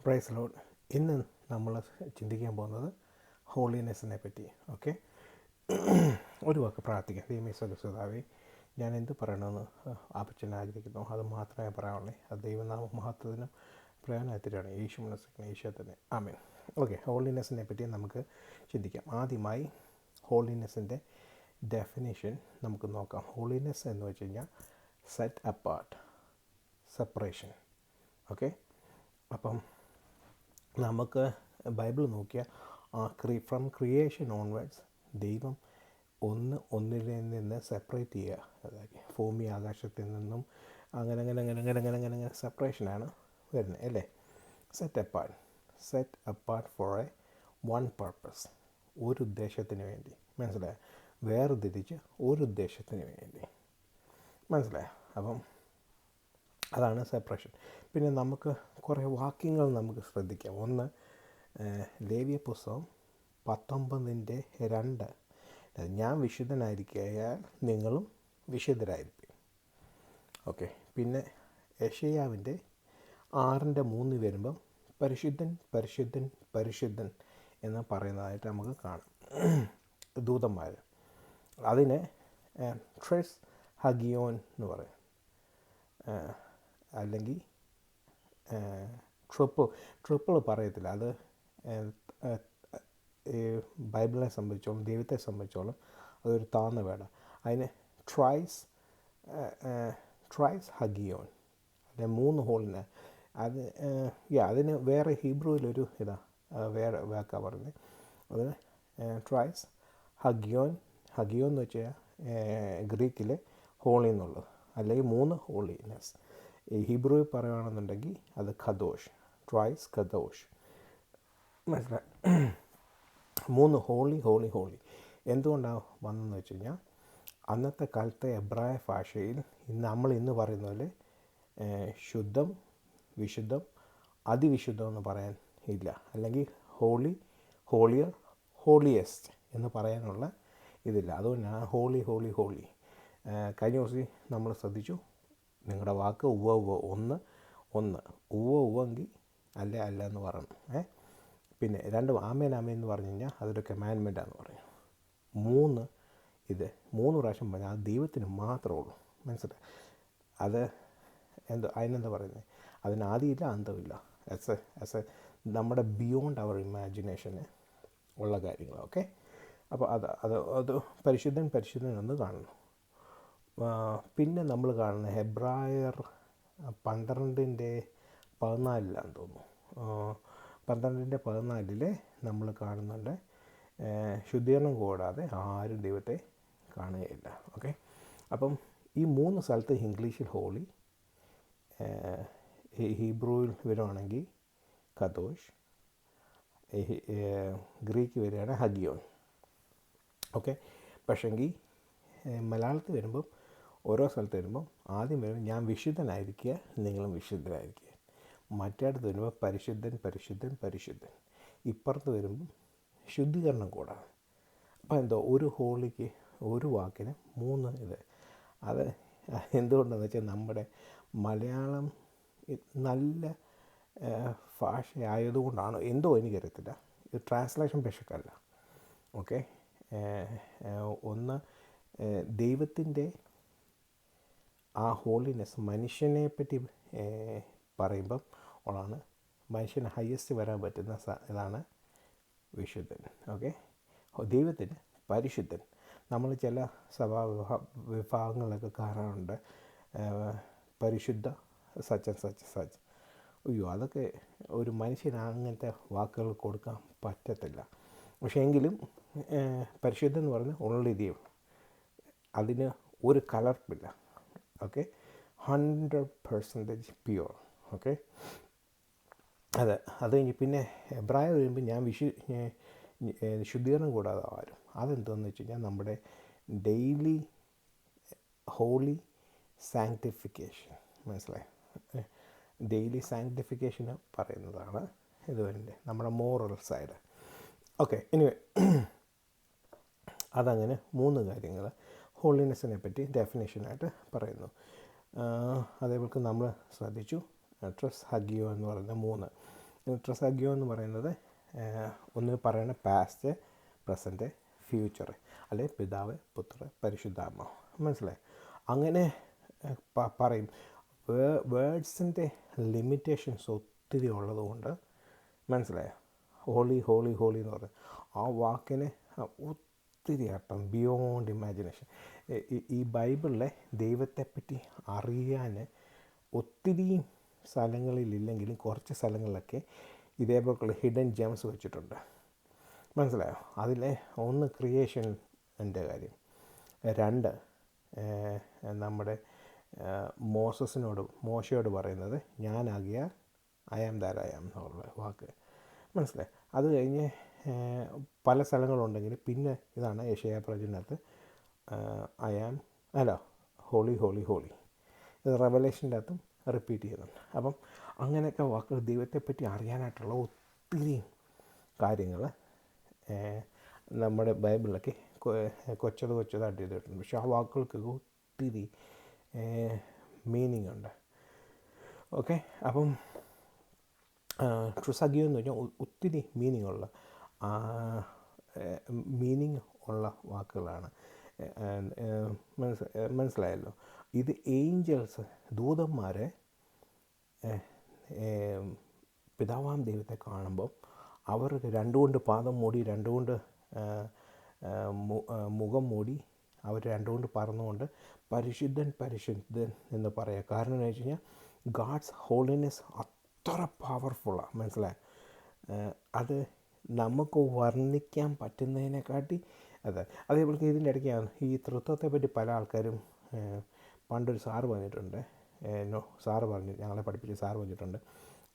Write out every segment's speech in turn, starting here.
Price load. ഇന്ന് നമ്മൾ ചിന്തിക്കാൻ പോകുന്നത് ഹോളിനെസ്സിനെ പറ്റി. ഓക്കെ, ഒരു വാക്ക് പ്രാർത്ഥിക്കാം. ദൈവമേ സദസ്വതാവേ, ഞാൻ എന്ത് പറയണമെന്ന് ആപച്ചൻ ആഗ്രഹിക്കുന്നു അത് മാത്രമേ പറയാനുള്ളൂ. അത് ദൈവനാമ മഹത്വത്തിനും പ്രയോജനത്തിലാണ്. യേശു മനസ്സിലാക്കുന്ന ഈശോ തന്നെ. ആമേൻ. ഓക്കെ, ഹോളിനെസ്സിനെ പറ്റി നമുക്ക് ചിന്തിക്കാം. ആദ്യമായി ഹോളിനെസ്സിൻ്റെ ഡെഫിനേഷൻ നമുക്ക് നോക്കാം. ഹോളിനെസ് എന്ന് വെച്ച് കഴിഞ്ഞാൽ സെറ്റ് അപ്പാർട്ട്, സെപ്പറേഷൻ. ഓക്കെ, അപ്പം നമുക്ക് ബൈബിൾ നോക്കിയാൽ ഫ്രം ക്രിയേഷൻ ഓൺവേർഡ്സ് ദൈവം ഒന്നിൽ നിന്ന് സെപ്പറേറ്റ് ചെയ്യുക. അതായത് ഭൂമി ആകാശത്തിൽ നിന്നും അങ്ങനെ സെപ്പറേഷനാണ് വരുന്നത് അല്ലേ. Set apart four one purpose, ഒരു ഉദ്ദേശത്തിന് വേണ്ടി. മനസ്സിലായോ? വേർതിരിച്ച് ഒരു ഉദ്ദേശത്തിന് വേണ്ടി. മനസ്സിലായോ? അപ്പം അതാണ് സെപ്പറേഷൻ. പിന്നെ നമുക്ക് കുറേ വാക്യങ്ങൾ നമുക്ക് ശ്രദ്ധിക്കാം. ഒന്ന്, ലേവ്യ പുസ്തകം 19:2, ഞാൻ വിശുദ്ധനായിരിക്കയാൽ നിങ്ങളും വിശുദ്ധരായിരിക്കും. ഓക്കെ, പിന്നെ യെശയ്യാവിൻ്റെ 6:3 വരുമ്പം പരിശുദ്ധൻ പരിശുദ്ധൻ പരിശുദ്ധൻ എന്ന് പറയുന്നതായിട്ട് നമുക്ക് കാണാം. ദൂതന്മാർ അതിനെ ട്രെസ് ഹഗിയോൻ എന്ന് പറയും, അല്ലെങ്കിൽ ട്രിപ്പിൾ പറയത്തില്ല. അത് ബൈബിളിനെ സംബന്ധിച്ചോളം, ദൈവത്തെ സംബന്ധിച്ചോളം അതൊരു താഴ്ന്ന വേട. അതിന് ട്രൈസ് ഹഗിയോൻ, അതിന് 3 ഹോളിന്. അതിന് വേറെ ഹീബ്രുവിലൊരു വേറെ വാക്കാ പറഞ്ഞത്. അതിന് ട്രൈസ് ഹഗിയോൻ എന്ന് വെച്ചാൽ ഗ്രീക്കിലെ ഹോളി എന്നുള്ളത്, അല്ലെങ്കിൽ 3 ഹോളിനെസ്. ഈ ഹീബ്രുവിൽ പറയുകയാണെന്നുണ്ടെങ്കിൽ അത് ഖദോഷ്, ട്രൈസ് ഖദോഷ്. മനസ്സിലായി? 3 ഹോളി. എന്തുകൊണ്ടാണ് വന്നതെന്ന് വെച്ച് കഴിഞ്ഞാൽ, അന്നത്തെ കാലത്തെ എബ്രായ ഭാഷയിൽ ഇന്ന് പറയുന്ന പോലെ ശുദ്ധം, വിശുദ്ധം, അതിവിശുദ്ധം എന്ന് പറയാൻ ഇല്ല. അല്ലെങ്കിൽ ഹോളിയർ, ഹോളിയസ്റ്റ് എന്ന് പറയാനുള്ള ഇതില്ല. അതുകൊണ്ടാണ് ഹോളി. കഴിഞ്ഞ ദിവസം നമ്മൾ ശ്രദ്ധിച്ചു, നിങ്ങളുടെ വാക്ക് ഉവ്വ ഒന്ന് ഉവ്വെങ്കിൽ അല്ല എന്ന് പറഞ്ഞു. പിന്നെ 2 ആമേൻ എന്ന് പറഞ്ഞു കഴിഞ്ഞാൽ അതൊരു കമാൻഡ്മെൻറ്റാന്ന് പറഞ്ഞു. 3 പ്രാവശ്യം പറഞ്ഞാൽ അത് ദൈവത്തിന് മാത്രമേ ഉള്ളൂ. മനസ്സിലായി? അത് അതിനെന്താ പറയുന്നത്? അതിന് ആദിയില്ല അന്തമില്ല. ആസ് എ നമ്മുടെ ബിയോണ്ട് അവർ ഇമാജിനേഷന് ഉള്ള കാര്യങ്ങൾ. ഓക്കെ, അപ്പോൾ അത് പരിശുദ്ധൻ എന്ന് കാണുന്നു. പിന്നെ നമ്മൾ കാണുന്ന ഹെബ്രായർ 12:14 തോന്നുന്നു. 12:14 നമ്മൾ കാണുന്നുണ്ട്, ശുദ്ധീകരണം കൂടാതെ ആരും ദൈവത്തെ കാണുകയില്ല. ഓക്കെ, അപ്പം ഈ 3 സ്ഥലത്ത് ഇംഗ്ലീഷിൽ ഹോളി, ഹീബ്രുവിൽ വരുവാണെങ്കിൽ ഖദോഷ്, ഗ്രീക്ക് വരികയാണ് ഹഗിയോൻ. ഓക്കെ, പക്ഷെങ്കിൽ മലയാളത്തിൽ വരുമ്പം ഓരോ സ്ഥലത്ത് വരുമ്പം ആദ്യം വരുമ്പോൾ ഞാൻ വിശുദ്ധനായിരിക്കുക നിങ്ങളും വിശുദ്ധരായിരിക്കുക. മറ്റേടത്ത് വരുമ്പോൾ പരിശുദ്ധൻ. ഇപ്പുറത്ത് വരുമ്പം ശുദ്ധീകരണം കൂടാതെ. അപ്പോൾ എന്തോ ഒരു ഹോളിക്ക് ഒരു വാക്കിന് 3 ഇത്. അത് എന്തുകൊണ്ടെന്ന് വെച്ചാൽ നമ്മുടെ മലയാളം നല്ല ഭാഷയായതുകൊണ്ടാണ് എന്തോ, എനിക്കറിയത്തില്ല. ഇത് ട്രാൻസ്ലേഷൻ പിശക്കല്ല. ഓക്കെ, ഒന്ന് ദൈവത്തിൻ്റെ ആ ഹോളിനെസ് മനുഷ്യനെ പറ്റി പറയുമ്പം ഉള്ളതാണ്. മനുഷ്യന് ഹയസ്റ്റ് വരാൻ പറ്റുന്ന ഇതാണ് വിശുദ്ധൻ. ഓക്കെ, ദൈവത്തിന് പരിശുദ്ധൻ. നമ്മൾ ചില വിഭാഗങ്ങളൊക്കെ കാണാറുണ്ട്, പരിശുദ്ധ സച്ച്. അയ്യോ, അതൊക്കെ ഒരു മനുഷ്യന് അങ്ങനത്തെ വാക്കുകൾ കൊടുക്കാൻ പറ്റത്തില്ല. പക്ഷേ എങ്കിലും പരിശുദ്ധം എന്ന് പറഞ്ഞാൽ ഓൺലി ദൈവം, അതിന് ഒരു കലർപ്പില്ല. Okay, 100% pure. ഓക്കെ, അത് കഴിഞ്ഞ് പിന്നെ എബ്രായർ വരുമ്പോൾ ഞാൻ ശുദ്ധീകരണം കൂടാതെ ആരും. അതെന്താണെന്ന് വെച്ച് കഴിഞ്ഞാൽ നമ്മുടെ ഡെയിലി ഹോളി സാങ്ക്ടിഫിക്കേഷൻ. മനസ്സിലായി? ഡെയിലി സാങ്ക്ടിഫിക്കേഷന് പറയുന്നതാണ് ഇതുവരെ നമ്മുടെ മോറൽ സൈഡ്. ഓക്കെ, ഇനി അതങ്ങനെ 3 കാര്യങ്ങൾ ഹോളിനെസ്സിനെ പറ്റി ഡെഫിനേഷനായിട്ട് പറയുന്നു. അതേപോലെ നമ്മൾ ശ്രദ്ധിച്ചു ട്രസ് ഹഗിയോ എന്ന് പറയുന്ന 3. ട്രസാഗിയോ എന്ന് പറയുന്നത് ഒന്ന് പറയണ പാസ്റ്റ്, പ്രസൻറ്റ്, ഫ്യൂച്ചർ, അല്ലെ പിതാവ്, പുത്ര, പരിശുദ്ധാത്മാവ്. മനസ്സിലായി? അങ്ങനെ പറയും. വേർഡ്സിൻ്റെ ലിമിറ്റേഷൻസ് ഒത്തിരി ഉള്ളതുകൊണ്ട്, മനസ്സിലായോ, ഹോളി ഹോളി ഹോളി എന്ന് പറയും ആ വാക്കിന് ഒത്തിരി അർത്ഥം, ബിയോണ്ട് ഇമാജിനേഷൻ. ഈ ബൈബിളിലെ ദൈവത്തെപ്പറ്റി അറിയാൻ ഒത്തിരി സ്ഥലങ്ങളിലില്ലെങ്കിലും കുറച്ച് സ്ഥലങ്ങളിലൊക്കെ ഇതേപോലുള്ള ഹിഡൻ ജെംസ് വെച്ചിട്ടുണ്ട്. മനസ്സിലായോ? അതിലെ ഒന്ന് ക്രിയേഷൻ്റെ കാര്യം, 2 നമ്മുടെ മോശയോട് പറയുന്നത് ഞാനാകിയ I am that I am എന്നുള്ള വാക്ക്. മനസ്സിലായി? അത് കഴിഞ്ഞ് പല സ്ഥലങ്ങളുണ്ടെങ്കിൽ പിന്നെ ഇതാണ് യെശയ്യാ പ്രവചനത്തിനകത്ത് I am holy holy holy. ഇത് റെവലേഷൻ്റെ അകത്തും റിപ്പീറ്റ് ചെയ്യുന്നുണ്ട്. അപ്പം അങ്ങനെയൊക്കെ വാക്കുകൾ ദൈവത്തെപ്പറ്റി അറിയാനായിട്ടുള്ള ഒത്തിരി കാര്യങ്ങൾ നമ്മുടെ ബൈബിളിലൊക്കെ കൊച്ചതായിട്ട് എഴുതിയിട്ടുണ്ട്. പക്ഷെ ആ വാക്കുകൾക്കൊക്കെ ഒത്തിരി മീനിങ് ഉണ്ട്. ഓക്കെ, അപ്പം ട്രസാഗിയോ എന്ന് പറഞ്ഞാൽ ഒത്തിരി മീനിങ് ഉള്ള വാക്കുകളാണ്. മനസ്സിലായല്ലോ? ഇത് ഏഞ്ചൽസ്, ദൂതന്മാരെ പിതാവാം ദൈവത്തെ കാണുമ്പോൾ അവർ 2 കൊണ്ട് പാദം മൂടി, 2 കൊണ്ട് മുഖം മൂടി, അവർ 2 കൊണ്ട് പറന്നുകൊണ്ട് പരിശുദ്ധൻ പരിശുദ്ധൻ എന്ന് പറയുക. കാരണം എന്ന് വെച്ച് കഴിഞ്ഞാൽ ഗാഡ്സ് ഹോളിനെസ് അത്ര പവർഫുള്ളാണ്. മനസ്സിലായി? അത് നമുക്ക് വർണ്ണിക്കാൻ പറ്റുന്നതിനെക്കാട്ടി അതേപോലെ ഇതിൻ്റെ ഇടയ്ക്കാണ് ഈ തൃത്വത്തെ പറ്റി പല ആൾക്കാരും പണ്ടൊരു സാറ് പറഞ്ഞിട്ടുണ്ട്. ഞങ്ങളെ പഠിപ്പിച്ച സാറ് പറഞ്ഞിട്ടുണ്ട്,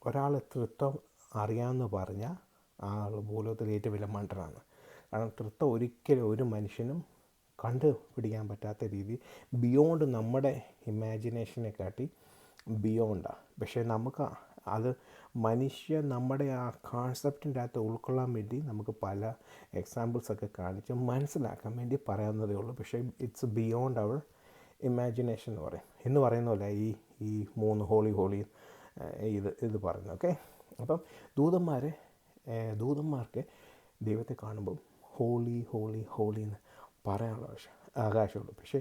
ഒരാൾ തൃത്വം അറിയാമെന്ന് പറഞ്ഞാൽ ആൾ ഭൂലോകത്തിൽ ഏറ്റവും വലിയ മണ്ടനാണ്. കാരണം തൃത്വം ഒരിക്കലും ഒരു മനുഷ്യനും കണ്ടുപിടിക്കാൻ പറ്റാത്ത രീതി ബിയോണ്ട് നമ്മുടെ ഇമാജിനേഷനെക്കാട്ടി ബിയോണ്ടാണ്. പക്ഷേ നമുക്ക് അത് നമ്മുടെ ആ കോൺസെപ്റ്റിൻ്റെ അകത്ത് ഉൾക്കൊള്ളാൻ വേണ്ടി നമുക്ക് പല എക്സാമ്പിൾസൊക്കെ കാണിച്ച് മനസ്സിലാക്കാൻ വേണ്ടി പറയാവുന്നതേ ഉള്ളൂ. പക്ഷേ ഇറ്റ്സ് ബിയോണ്ട് അവർ ഇമാജിനേഷൻ എന്ന് പറയുന്ന പോലെ ഈ 3 ഹോളി ഇത് പറയുന്നത്. ഓക്കെ, അപ്പം ദൂതന്മാർക്ക് ദൈവത്തെ കാണുമ്പം ഹോളി ഹോളി ഹോളി എന്ന് പറയാനുള്ള അവകാശമുള്ളൂ. പക്ഷേ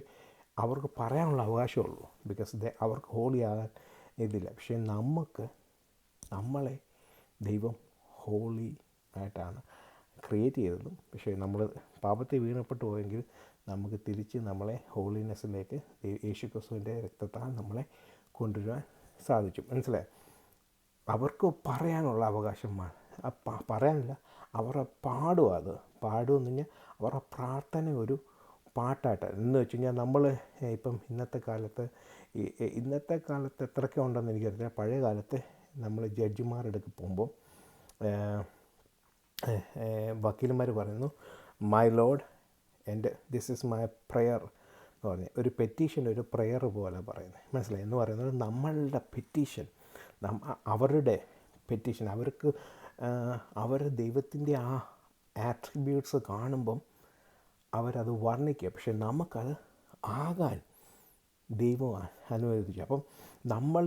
അവർക്ക് പറയാനുള്ള അവകാശമുള്ളൂ, ബിക്കോസ് അവർക്ക് ഹോളി ആകാൻ ഇതില്ല. പക്ഷേ നമ്മളെ ദൈവം ഹോളി ആയിട്ടാണ് ക്രിയേറ്റ് ചെയ്തതും. പക്ഷേ നമ്മൾ പാപത്തിൽ വീണപ്പെട്ടു പോയെങ്കിൽ നമുക്ക് തിരിച്ച് നമ്മളെ ഹോളിനെസ്സിലേക്ക് യേശു ക്രിസ്തുവിൻ്റെ രക്തത്താൽ നമ്മളെ കൊണ്ടുവരാൻ സാധിച്ചു. മനസ്സിലായി? അവർക്ക് പറയാനുള്ള അവകാശം പറയാനില്ല, അവരെ പാടുമെന്ന് പറഞ്ഞാൽ അവരുടെ പ്രാർത്ഥന ഒരു പാട്ടായിട്ട് എന്ന് വെച്ച് കഴിഞ്ഞാൽ നമ്മൾ ഇപ്പം ഇന്നത്തെ കാലത്ത് എത്രയൊക്കെ ഉണ്ടെന്ന് എനിക്കറിയില്ല. പഴയ കാലത്ത് നമ്മൾ ജഡ്ജിമാരുടെ അടുത്ത് പോകുമ്പോൾ വക്കീലന്മാർ പറയുന്നു my lord this is my prayer എന്ന് പറഞ്ഞ് ഒരു പെറ്റീഷൻ, ഒരു പ്രെയർ പോലെ പറയുന്നത്. മനസ്സിലായി? എന്ന് പറയുന്നത് നമ്മളുടെ പെറ്റീഷൻ, അവരുടെ പെറ്റീഷൻ, അവർ ദൈവത്തിൻ്റെ ആ ആട്രിബ്യൂട്ട്സ് കാണുമ്പം അവരത് വർണ്ണിക്കുക. പക്ഷെ നമുക്കത് ആകാൻ ദൈവം അനുവദിച്ചു. അപ്പം നമ്മൾ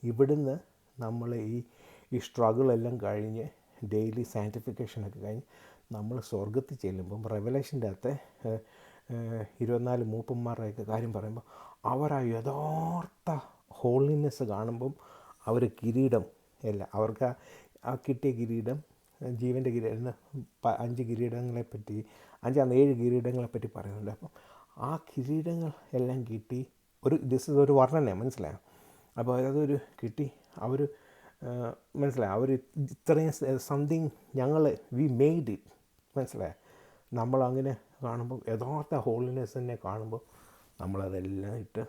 ഇവിടുന്ന് നമ്മൾ ഈ സ്ട്രഗിളെല്ലാം കഴിഞ്ഞ് ഡെയിലി സാൻറ്റിഫിക്കേഷനൊക്കെ കഴിഞ്ഞ് നമ്മൾ സ്വർഗത്തിൽ ചെല്ലുമ്പം റെവലേഷൻ്റെ അകത്തെ 24 മൂപ്പന്മാരുടെയൊക്കെ കാര്യം പറയുമ്പോൾ അവർ ആ യഥാർത്ഥ ഹോളിനെസ് കാണുമ്പം അവർ കിരീടം അവർക്ക് ആ കിട്ടിയ കിരീടം, ജീവൻ്റെ കിരീടം, 5 കിരീടങ്ങളെപ്പറ്റി 7 കിരീടങ്ങളെപ്പറ്റി പറയുന്നുണ്ട്. അപ്പം ആ കിരീടങ്ങൾ എല്ലാം കിട്ടി ഒരു വർണ്ണന. മനസ്സിലായോ? അപ്പോൾ അതൊരു കിട്ടി അവർ മനസ്സിലായി, അവർ ഇത്രയും സംതിങ് വി മെയ്ഡ് ഇറ്റ്. മനസ്സിലായോ? നമ്മളങ്ങനെ കാണുമ്പോൾ യഥാർത്ഥ ഹോളിനെസ്സിനെ കാണുമ്പോൾ നമ്മളതെല്ലാം ഇട്ട്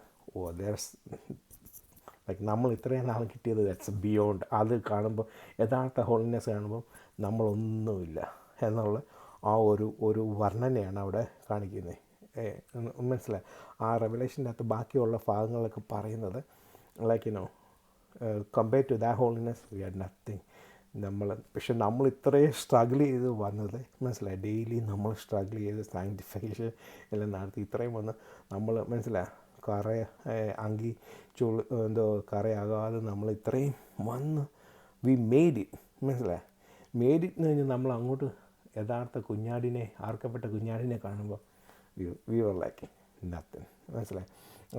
നമ്മൾ ഇത്രയും നാൾ കിട്ടിയത് ദാറ്റ്സ് ബിയോണ്ട്. അത് കാണുമ്പോൾ യഥാർത്ഥ ഹോളിനെസ് കാണുമ്പോൾ നമ്മളൊന്നുമില്ല എന്നുള്ള ആ ഒരു വർണ്ണനയാണ് അവിടെ കാണിക്കുന്നത്. മനസ്സിലായി? ആ റെവലേഷൻ്റെ അകത്ത് ബാക്കിയുള്ള ഭാഗങ്ങളൊക്കെ പറയുന്നത് compare to that holiness we are nothing. പക്ഷെ നമ്മൾ ഇത്രയും സ്ട്രഗിൾ ചെയ്ത് വന്നത്, മനസ്സിലായി, ഡെയിലി നമ്മൾ സ്ട്രഗിൾ ചെയ്ത് സാങ്ക്ടിഫിക്കേഷൻ എല്ലാം നടത്തി ഇത്രയും വന്ന് നമ്മൾ മനസ്സിലായി കറയാകാതെ നമ്മൾ ഇത്രയും വന്ന് വി മെയ്ഡ് ഇറ്റ്. മനസ്സിലായി? മെയ്ഡ് ഇറ്റ് എന്ന് കഴിഞ്ഞാൽ നമ്മൾ അങ്ങോട്ട് യഥാർത്ഥ കുഞ്ഞാടിനെ, ആർക്കപ്പെട്ട കുഞ്ഞാടിനെ കാണുമ്പോൾ വി വർ ലൈക്ക് നത്തിങ്. മനസ്സിലായി?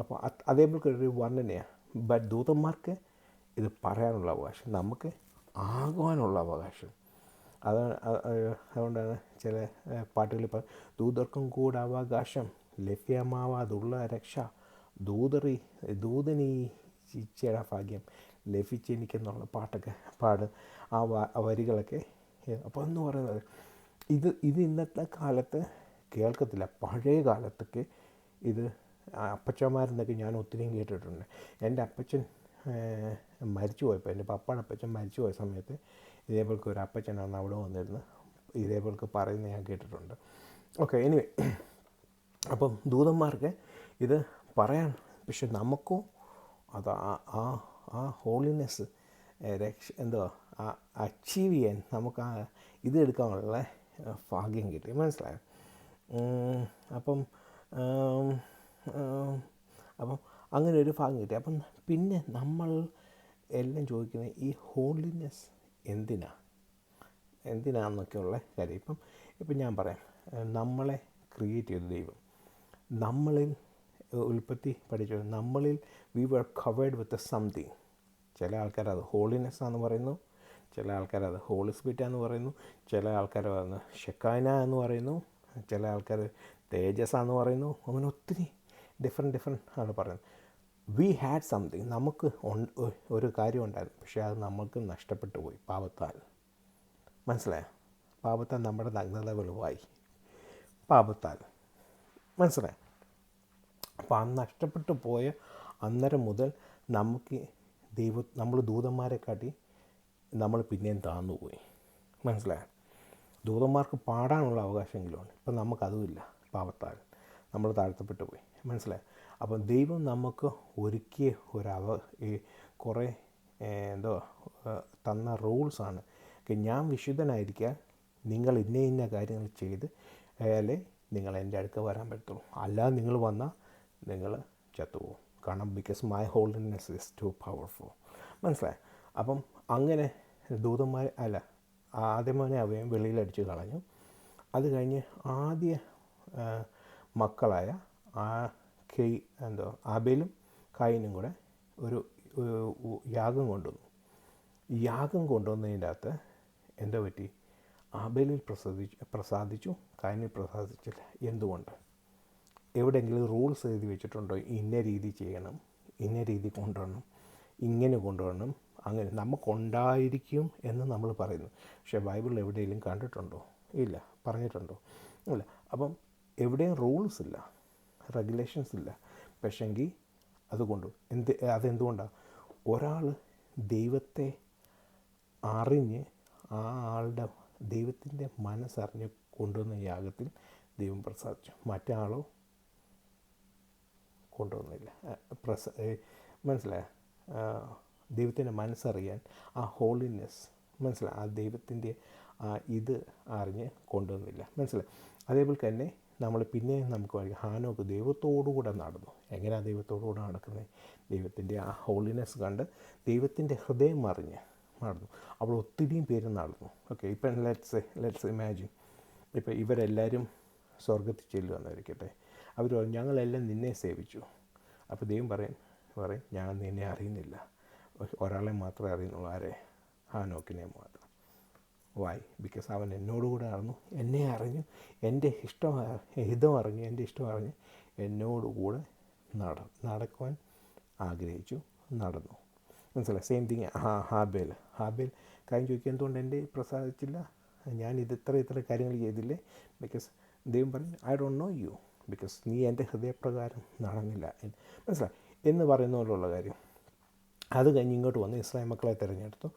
അപ്പോൾ അതേപോലെ ഒരു വർണ്ണനയാണ്. ബട്ട് ദൂതന്മാർക്ക് ഇത് പറയാനുള്ള അവകാശം, നമുക്ക് ആകുവാനുള്ള അവകാശം. അതുകൊണ്ടാണ് ചില പാട്ടുകളിൽ ദൂതർക്കും കൂടെ അവകാശം ലഭ്യമാവാതുള്ള രക്ഷ ദൂതനീ ശിക്ഷയുടെ ഭാഗ്യം ലഭിച്ചെനിക്കെന്നുള്ള പാട്ടൊക്കെ ആ വരികളൊക്കെ. അപ്പോൾ എന്ന് പറയുന്നത് ഇത് ഇന്നത്തെ കാലത്ത് കേൾക്കത്തില്ല. പഴയ കാലത്തൊക്കെ ഇത് അപ്പച്ചന്മാരെന്നൊക്കെ ഞാൻ ഒത്തിരിയും കേട്ടിട്ടുണ്ട്. എൻ്റെ അപ്പച്ചൻ മരിച്ചു പോയപ്പോൾ, എൻ്റെ പപ്പയുടെ അപ്പച്ചൻ മരിച്ചു പോയ സമയത്ത് ഇതേപോലത്തെ ഒരു അപ്പച്ചനാണ് അവിടെ വന്നിരുന്ന് ഇതേപോലത്തെ പറയുന്നത് ഞാൻ കേട്ടിട്ടുണ്ട്. ഓക്കെ, എനിവേ, അപ്പം ദൂതന്മാർക്ക് ഇത് പറയാൻ, പക്ഷെ നമുക്കോ അത് ആ ഹോളിനെസ് അച്ചീവ് ചെയ്യാൻ നമുക്ക് ഇത് എടുക്കാനുള്ള ഭാഗ്യം കിട്ടി. മനസ്സിലായോ? അപ്പം അങ്ങനെ ഒരു ഭാഗ്യം കിട്ടി. അപ്പം പിന്നെ നമ്മൾ എല്ലാം ചോദിക്കുന്നത് ഈ ഹോളിനെസ് എന്തിനാണെന്നൊക്കെയുള്ള കാര്യം. ഇപ്പം ഞാൻ പറയാം, നമ്മളെ ക്രിയേറ്റ് ചെയ്ത ദൈവം, നമ്മളിൽ ഉൽപ്പത്തി പഠിച്ചു, നമ്മളിൽ we were covered with something. ചില ആൾക്കാർ അത് ഹോളിനെസ് ആണെന്ന് പറയുന്നു, ചില ആൾക്കാർ അത് ഹോളി സ്പിരിറ്റാന്ന് പറയുന്നു, ചില ആൾക്കാർ അത് ഷെക്കാന എന്ന് പറയുന്നു, ചില ആൾക്കാർ തേജസ്സാന്ന് പറയുന്നു. അങ്ങനെ ഒത്തിരി ഡിഫറെൻറ്റ് ആണ് പറയുന്നത്. വി ഹാഡ് സംതിങ്, നമുക്ക് ഒരു കാര്യം ഉണ്ടായിരുന്നു, പക്ഷേ അത് നമുക്ക് നഷ്ടപ്പെട്ടു പോയി പാപത്താൽ. മനസ്സിലായോ? പാപത്താൽ നമ്മുടെ നഗ്നത വെളിവായി, പാപത്താൽ. മനസ്സിലായോ? അപ്പോൾ ആ നഷ്ടപ്പെട്ടു പോയ അന്നേരം മുതൽ നമ്മൾ ദൂതന്മാരെ കാട്ടി നമ്മൾ പിന്നെയും താഴ്ന്നുപോയി. മനസ്സിലായോ? ദൂതന്മാർക്ക് പാടാനുള്ള അവകാശമെങ്കിലുമുണ്ട്. ഇപ്പം നമുക്കതുമില്ല. പാപത്താൽ നമ്മൾ താഴ്ത്തപ്പെട്ടു പോയി. മനസ്സിലായോ? അപ്പം ദൈവം നമുക്ക് ഒരുക്കിയ കുറേ തന്ന റൂൾസാണ്. ഞാൻ വിശുദ്ധനായിരിക്കാൻ നിങ്ങൾ ഇന്ന കാര്യങ്ങൾ ചെയ്ത് അയാളെ നിങ്ങൾ എൻ്റെ അടുത്ത് വരാൻ പറ്റുള്ളൂ. അല്ലാതെ നിങ്ങൾ വന്നാൽ നിങ്ങൾ ചത്തുപോകും. കാരണം because my holiness is too powerful. മനസ്സിലായോ? അപ്പം അങ്ങനെ ദൂതന്മാർ ആദ്യമേ അവയും വെളിയിലടിച്ച് കളഞ്ഞു. അത് കഴിഞ്ഞ് ആദ്യ മക്കളായ ആബേലും കായിനും കൂടെ ഒരു യാഗം കൊണ്ടുവന്നു. യാഗം കൊണ്ടുവന്നതിൻ്റെ അകത്ത് എന്താ പറ്റി? ആബേലിൽ പ്രസാദിച്ചു, കായിനിൽ പ്രസാദിച്ചില്ല. എന്തുകൊണ്ട്? എവിടെയെങ്കിലും റൂൾസ് എഴുതി വെച്ചിട്ടുണ്ടോ? ഇന്ന രീതി ചെയ്യണം, ഇന്ന രീതി കൊണ്ടുവരണം, ഇങ്ങനെ കൊണ്ടുവരണം, അങ്ങനെ നമുക്കുണ്ടായിരിക്കും എന്ന് നമ്മൾ പറയുന്നു. പക്ഷേ ബൈബിളിൽ എവിടെയെങ്കിലും കണ്ടിട്ടുണ്ടോ? ഇല്ല. പറഞ്ഞിട്ടുണ്ടോ? ഇല്ല. അപ്പം എവിടെയും റൂൾസ് ഇല്ല, റെഗുലേഷൻസ് ഇല്ല. പക്ഷെങ്കിൽ അതെന്തുകൊണ്ടാണ്? ഒരാൾ ദൈവത്തെ അറിഞ്ഞ് ആ ആളുടെ ദൈവത്തിൻ്റെ മനസ്സറിഞ്ഞ് കൊണ്ടുവന്ന യാഗത്തിൽ ദൈവം പ്രസാദിച്ചു. മറ്റേ ആളോ കൊണ്ടുവന്നില്ല. മനസ്സിലായ? ദൈവത്തിൻ്റെ മനസ്സറിയാൻ ആ ഹോളിനെസ്, മനസ്സിലായി, ആ ദൈവത്തിൻ്റെ ഇത് അറിഞ്ഞ് കൊണ്ടുവന്നില്ല. മനസ്സിലായി? അതേപോലെ തന്നെ നമ്മൾ പിന്നെയും നമുക്ക് പറയാം, ഹാനോക്ക് ദൈവത്തോടുകൂടെ നടന്നു. എങ്ങനെയാണ് ദൈവത്തോടുകൂടെ നടക്കുന്നത്? ദൈവത്തിൻ്റെ ആ ഹോളിനെസ് കണ്ട് ദൈവത്തിൻ്റെ ഹൃദയം അറിഞ്ഞ് നടന്നു. അവിടെ ഒത്തിരിയും പേര് നടന്നു. ഓക്കെ, ഇപ്പം ലെറ്റ്സ് ഇമാജിൻ, ഇപ്പം ഇവരെല്ലാവരും സ്വർഗത്തിൽ ചെല്ലുമെന്നായിരിക്കട്ടെ. അവർ ഞങ്ങളെല്ലാം നിന്നെ സേവിച്ചു. അപ്പോൾ ദൈവം പറയും ഞാൻ നിന്നെ അറിയുന്നില്ല, ഒരാളെ മാത്രമേ അറിയുന്നുള്ളൂ. ആരെ? ഹാനോക്കിനെ മാത്രം. വൈ? ബിക്കോസ് അവൻ എന്നോടുകൂടെ അറിഞ്ഞു, എന്നെ അറിഞ്ഞു, എൻ്റെ ഹിതം അറിഞ്ഞു, എൻ്റെ ഇഷ്ടം അറിഞ്ഞ് എന്നോടുകൂടെ നടക്കുവാൻ ആഗ്രഹിച്ചു, നടന്നു. മനസ്സിലായി? സെയിം തിങ് ഹാബേൽ കാര്യം ചോദിക്കുക, എന്തുകൊണ്ട് എൻ്റെ പ്രസാദിച്ചില്ല? ഞാൻ ഇത്ര കാര്യങ്ങൾ ചെയ്തില്ലേ? ബിക്കോസ് ദൈവം പറഞ്ഞു I don't know you, because നീ എൻ്റെ ഹൃദയപ്രകാരം നടന്നില്ല. മനസ്സിലായി എന്ന് പറയുന്ന പോലുള്ള കാര്യം. അത് കഴിഞ്ഞ് ഇങ്ങോട്ട് വന്ന് ഇസ്രായേൽ മക്കളെ തിരഞ്ഞെടുത്തു.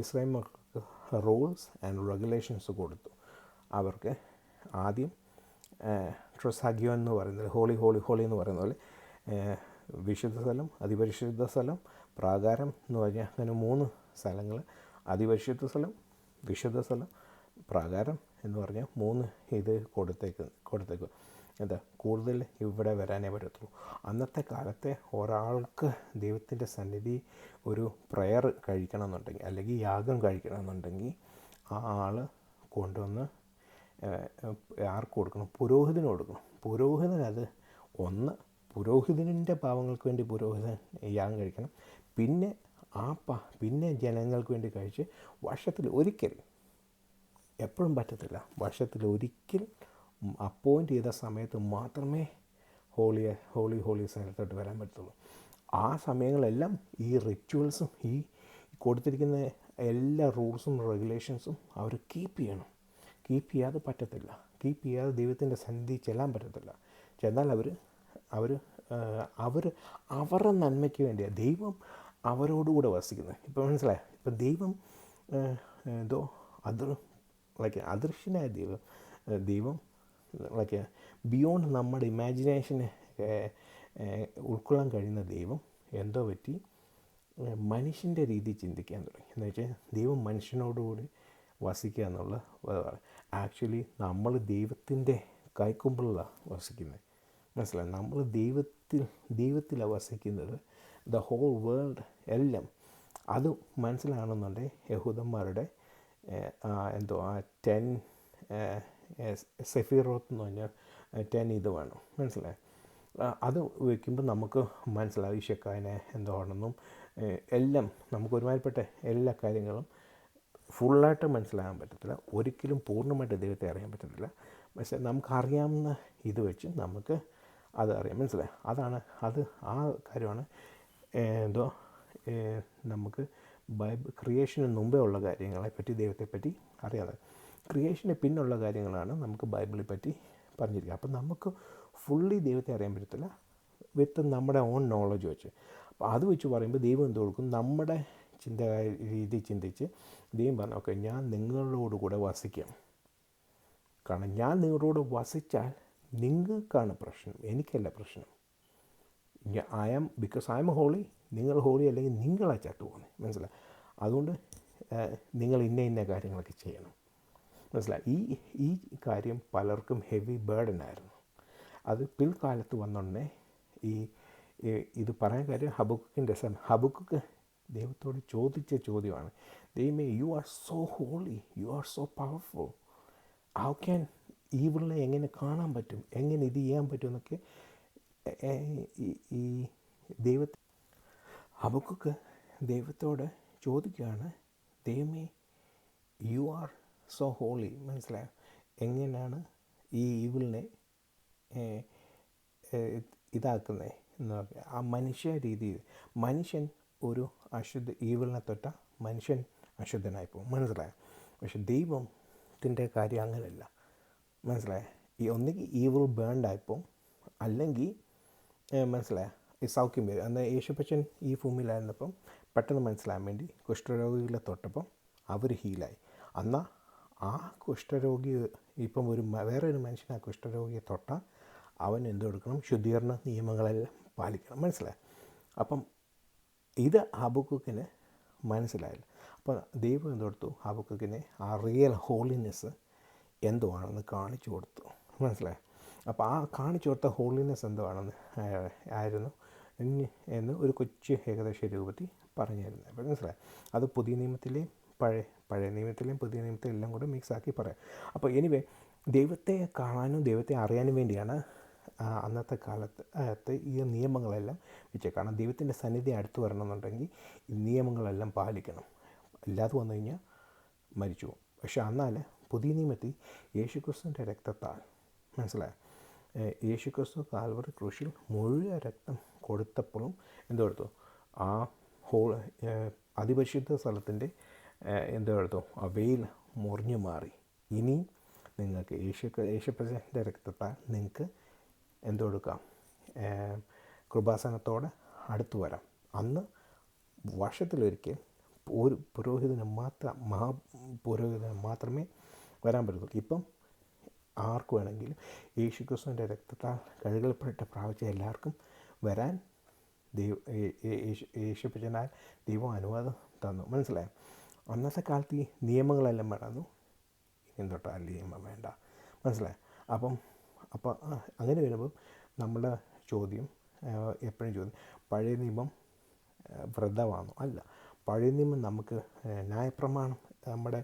ഇസ്രായേൽ മക്കൾക്ക് റൂൾസ് ആൻഡ് റെഗുലേഷൻസ് കൊടുത്തു. അവർക്ക് ആദ്യം ട്രസാഗ്യോ എന്ന് പറയുന്നത്, ഹോളി എന്ന് പറയുന്ന പോലെ വിശുദ്ധ സ്ഥലം, അതിപരിശുദ്ധ സ്ഥലം, പ്രാകാരം എന്ന് പറഞ്ഞാൽ അങ്ങനെ 3 സ്ഥലങ്ങൾ. അതിപരിശുദ്ധ സ്ഥലം, വിശുദ്ധ സ്ഥലം, പ്രാകാരം എന്ന് പറഞ്ഞാൽ 3 ഇത് കൊടുത്തേക്കുക. എന്താ കൂടുതൽ ഇവിടെ വരാനേ പറ്റത്തുള്ളൂ. അന്നത്തെ കാലത്തെ ഒരാൾക്ക് ദൈവത്തിൻ്റെ സന്നിധി ഒരു പ്രയർ കഴിക്കണമെന്നുണ്ടെങ്കിൽ അല്ലെങ്കിൽ യാഗം കഴിക്കണമെന്നുണ്ടെങ്കിൽ ആ ആൾ കൊണ്ടുവന്ന് ആർക്ക് കൊടുക്കണം? പുരോഹിതന് കൊടുക്കണം. പുരോഹിതനത് ഒന്ന് പുരോഹിതൻ്റെ പാവങ്ങൾക്ക് വേണ്ടി പുരോഹിതൻ യാഗം കഴിക്കണം. പിന്നെ പിന്നെ ജനങ്ങൾക്ക് വേണ്ടി കഴിച്ച് വർഷത്തിൽ ഒരിക്കൽ, എപ്പോഴും പറ്റത്തില്ല, വർഷത്തിൽ ഒരിക്കൽ അപ്പോയിൻ്റ് ചെയ്ത സമയത്ത് മാത്രമേ ഹോളി സ്ഥലത്തോട്ട് വരാൻ പറ്റത്തുള്ളൂ. ആ സമയങ്ങളെല്ലാം ഈ റിച്വൽസും ഈ കൊടുത്തിരിക്കുന്ന എല്ലാ റൂൾസും റെഗുലേഷൻസും അവർ കീപ്പ് ചെയ്യണം. കീപ്പ് ചെയ്യാതെ പറ്റത്തില്ല. കീപ്പ് ചെയ്യാതെ ദൈവത്തിൻ്റെ സന്നിധി ചെല്ലാൻ പറ്റത്തില്ല. ചെന്നാൽ അവരുടെ നന്മയ്ക്ക് വേണ്ടിയാണ് ദൈവം അവരോടുകൂടെ വസിക്കുന്നത്. ഇപ്പോൾ മനസ്സിലായോ? ഇപ്പം ദൈവം എന്തോ അദൃശ്യനായ ദൈവം ബിയോണ്ട് നമ്മുടെ ഇമാജിനേഷന് ഉൾക്കൊള്ളാൻ കഴിയുന്ന ദൈവം എന്തോ പറ്റി മനുഷ്യൻ്റെ രീതി ചിന്തിക്കാൻ തുടങ്ങി. എന്ന് വെച്ചാൽ ദൈവം മനുഷ്യനോടുകൂടി വസിക്കുക എന്നുള്ള ആക്ച്വലി നമ്മൾ ദൈവത്തിൻ്റെ കൈക്കുമ്പിളിലാണ് വസിക്കുന്നത്. മനസ്സിലായി? നമ്മൾ ദൈവത്തിലാണ് വസിക്കുന്നത്. ദ ഹോൾ വേൾഡ് എല്ലാം അത് മനസ്സിലാകണമെന്നുണ്ടെങ്കിൽ യഹൂദന്മാരുടെ എന്തോ 10 സെഫീറോത്ത് എന്ന് പറഞ്ഞാൽ 10 ഇത് വേണം. മനസ്സിലായി? അത് വയ്ക്കുമ്പോൾ നമുക്ക് മനസ്സിലാവും ഈശക്കായനെ എന്താണെന്നും എല്ലാം നമുക്ക് ഒരുമാതിരിപ്പെട്ട എല്ലാ കാര്യങ്ങളും ഫുള്ളായിട്ട് മനസ്സിലാകാൻ പറ്റത്തില്ല. ഒരിക്കലും പൂർണ്ണമായിട്ട് ദൈവത്തെ അറിയാൻ പറ്റത്തില്ല. പക്ഷേ നമുക്കറിയാവുന്ന ഇത് വെച്ച് നമുക്ക് അത് അറിയാം. മനസ്സിലായി? ആ കാര്യമാണ് എന്തോ നമുക്ക് ക്രിയേഷന് മുമ്പേ ഉള്ള കാര്യങ്ങളെപ്പറ്റി ദൈവത്തെപ്പറ്റി അറിയാതെ. ക്രിയേഷന് പിന്നുള്ള കാര്യങ്ങളാണ് നമുക്ക് ബൈബിളിൽ പറ്റി പറഞ്ഞിരിക്കുക. അപ്പം നമുക്ക് ഫുള്ളി ദൈവത്തെ അറിയാൻ പറ്റത്തില്ല വിത്ത് നമ്മുടെ ഓൺ നോളജ് വെച്ച്. അപ്പോൾ അത് വെച്ച് പറയുമ്പോൾ ദൈവം എന്ത് കൊടുക്കും? നമ്മുടെ രീതി ചിന്തിച്ച് ദൈവം പറഞ്ഞു, ഓക്കെ, ഞാൻ നിങ്ങളോടുകൂടെ വസിക്കാം. കാരണം ഞാൻ നിങ്ങളോട് വസിച്ചാൽ നിങ്ങൾക്കാണ് പ്രശ്നം, എനിക്കല്ല പ്രശ്നം. ബിക്കോസ് ഐ എം ഹോളി, നിങ്ങൾ ഹോളി അല്ലെങ്കിൽ നിങ്ങളാ ചത്തു പോകുന്നത്. മനസ്സിലായി? അതുകൊണ്ട് നിങ്ങൾ ഇന്ന കാര്യങ്ങളൊക്കെ ചെയ്യണം. മനസ്സിലായി? ഈ കാര്യം പലർക്കും ഹെവി ബേർഡൻ ആയിരുന്നു. അത് പിൽക്കാലത്ത് വന്നുടനെ ഇത് പറയാൻ കാര്യം ഹബക്കുക്ക് ദൈവത്തോട് ചോദിച്ച ചോദ്യമാണ്, ദൈവമേ, you are so holy, you are so powerful, how can ഈവിളിനെ എങ്ങനെ കാണാൻ പറ്റും, എങ്ങനെ ഇത് ചെയ്യാൻ പറ്റും എന്നൊക്കെ ഈ ഹബക്കുക്ക് ദൈവത്തോട് ചോദിക്കുകയാണ്. ദൈവമേ, യു ആർ സോ ഹോളി, മനസ്സിലായോ? എങ്ങനെയാണ് ഈ ഈവിളിനെ ഇതാക്കുന്നത് എന്ന് പറഞ്ഞാൽ ആ മനുഷ്യ രീതിയിൽ മനുഷ്യൻ ഒരു ഈവിളിനെ തൊട്ട മനുഷ്യൻ അശുദ്ധനായിപ്പോവും. മനസ്സിലായോ? പക്ഷെ ദൈവത്തിൻ്റെ കാര്യം അങ്ങനെയല്ല. മനസ്സിലായോ? ഒന്നുകിൽ ഈവിൾ ബേൺഡായിപ്പോവും, അല്ലെങ്കിൽ മനസ്സിലായോ ഈ സൗഖ്യം വരും. അന്ന് യേശുപ്പച്ചൻ ഈ ഭൂമിയിലായിരുന്നപ്പം പെട്ടെന്ന് മനസ്സിലാകാൻ വേണ്ടി കുഷ്ഠരോഗികളെ തൊട്ടപ്പം അവർ ഹീലായി. എന്നാൽ ആ കുഷ്ഠരോഗി ഇപ്പം വേറെ ഒരു മനുഷ്യൻ ആ കുഷ്ഠരോഗിയെ തൊട്ടാൽ അവൻ എന്തെടുക്കണം? ശുദ്ധീകരണ നിയമങ്ങളെല്ലാം പാലിക്കണം. മനസ്സിലായി? അപ്പം ഇത് ഹബക്കുക്കിന് മനസ്സിലായില്ല. അപ്പോൾ ദൈവം എന്തെടുത്തു? ഹബക്കുക്കിനെ ആ റിയൽ ഹോളിനെസ് എന്തോ ആണെന്ന് കാണിച്ചു കൊടുത്തു. മനസ്സിലായി? അപ്പോൾ ആ കാണിച്ചു കൊടുത്ത ഹോളിനെസ് എന്തോ ആയിരുന്നു എന്ന് ഒരു കൊച്ചു ഏകദേശ രൂപത്തിൽ പറഞ്ഞിരുന്നത്. അപ്പോൾ മനസ്സിലായി? അത് പുതിയ നിയമത്തിലെയും പഴയ നിയമത്തിലെയും പുതിയ നിയമത്തിലെയും എല്ലാം കൂടെ മിക്സാക്കി പറയാം. അപ്പോൾ എനിവേ, ദൈവത്തെ കാണാനും ദൈവത്തെ അറിയാനും വേണ്ടിയാണ് അന്നത്തെ കാലത്ത് ഈ നിയമങ്ങളെല്ലാം വെച്ചത്. കാരണം ദൈവത്തിൻ്റെ സന്നിധി അടുത്ത് വരണമെന്നുണ്ടെങ്കിൽ ഈ നിയമങ്ങളെല്ലാം പാലിക്കണം. ഇല്ലാതെ വന്നു കഴിഞ്ഞാൽ മരിച്ചു പോകും. പക്ഷെ എന്നാൽ പുതിയ നിയമത്തിൽ യേശുക്രിസ്തുവിൻ്റെ രക്തത്താൽ, മനസ്സിലായോ, യേശുക്രിസ്തു കാൽവറി ക്രൂശിൽ മുഴുവൻ രക്തം കൊടുത്തപ്പോഴും എന്തെടുത്തു? ആ അതിപരിശുദ്ധ സ്ഥലത്തിൻ്റെ എന്തെടുത്തു? ആ വെയിൽ മുറിഞ്ഞു മാറി. ഇനി നിങ്ങൾക്ക് യേശുക്രിസ്തുവിൻ്റെ രക്തത്താൽ നിങ്ങൾക്ക് എന്തെടുക്കാം? കൃപാസനത്തോടെ അടുത്തു വരാം. അന്ന് വർഷത്തിലൊരിക്കൽ ഒരു മഹാപുരോഹിതന് മാത്രമേ വരാൻ പറ്റത്തുള്ളൂ. ഇപ്പം ആർക്ക് വേണമെങ്കിലും യേശുക്രിസ്തുവിൻ്റെ രക്തത്താൽ കഴുകൽപ്പെട്ട പ്രാപിച്ച എല്ലാവർക്കും വരാൻ യേശുപ്പച്ചനാൽ ദൈവം അനുവാദം തന്നു. മനസ്സിലായോ? അന്നത്തെ കാലത്ത് ഈ നിയമങ്ങളെല്ലാം വേണമെന്നു, ഇനി തൊട്ടാൽ നിയമം വേണ്ട. മനസ്സിലായോ? അപ്പം അപ്പോൾ അങ്ങനെ വരുമ്പം നമ്മുടെ ചോദ്യം എപ്പോഴും ചോദ്യം പഴയ നിയമം വ്രതമാണോ? അല്ല. പഴയ നിയമം നമുക്ക് ന്യായപ്രമാണം നമ്മുടെ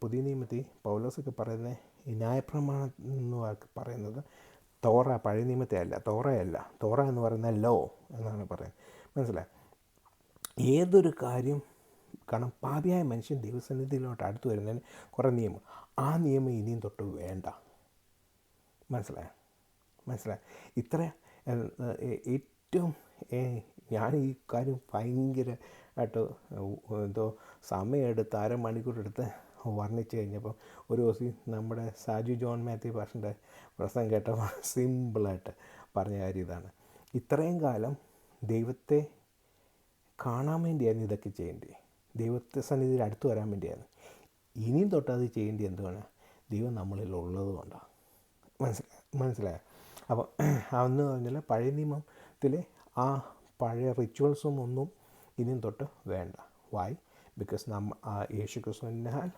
പുതിയ നിയമത്തിൽ പൗലോസൊക്കെ പറയുന്നത് ഈ ന്യായപ്രമാണം എന്ന് പറയുന്നത് തോറ, പഴയ നിയമത്തെ അല്ല, തോറയല്ല. തോറ എന്ന് പറയുന്ന ലോ എന്നാണ് പറയുന്നത്. മനസ്സിലായി? ഏതൊരു കാര്യം കാരണം പാപിയായ മനുഷ്യൻ ദൈവസന്നിധിയിലോട്ട് അടുത്ത് വരുന്നതിന് കുറേ നിയമം, ആ നിയമം ഇനിയും തൊട്ട് വേണ്ട. മനസ്സിലായി? ഇത്ര ഏറ്റവും ഞാൻ ഈ കാര്യം ഭയങ്കരമായിട്ട് എന്തോ സമയമെടുത്ത് അരമണിക്കൂറെടുത്ത് വർണ്ണിച്ച് കഴിഞ്ഞപ്പോൾ ഒരു ദിവസം നമ്മുടെ സാജു ജോൺ മാത്യു പാഷൻ്റെ പ്രസംഗം കേട്ടപ്പോൾ സിമ്പിളായിട്ട് പറഞ്ഞ കാര്യം ഇതാണ്. ഇത്രയും കാലം ദൈവത്തെ കാണാൻ വേണ്ടിയായിരുന്നു ഇതൊക്കെ ചെയ്യേണ്ടത്, ദൈവത്തെ സന്നിധിയിൽ അടുത്ത് വരാൻ വേണ്ടിയായിരുന്നു. ഇനിയും തൊട്ട് അത് ചെയ്യേണ്ടി എന്തുവാണ്? ദൈവം നമ്മളിൽ ഉള്ളത് കൊണ്ടാണ്. മനസ്സിലായോ? അപ്പോൾ അന്ന് പറഞ്ഞാൽ പഴയ നിയമത്തിലെ ആ പഴയ റിച്വൽസും ഒന്നും ഇനിയും തൊട്ട് വേണ്ട. വൈ? ബിക്കോസ് യേശു ക്രിസ്തുവിനാൽ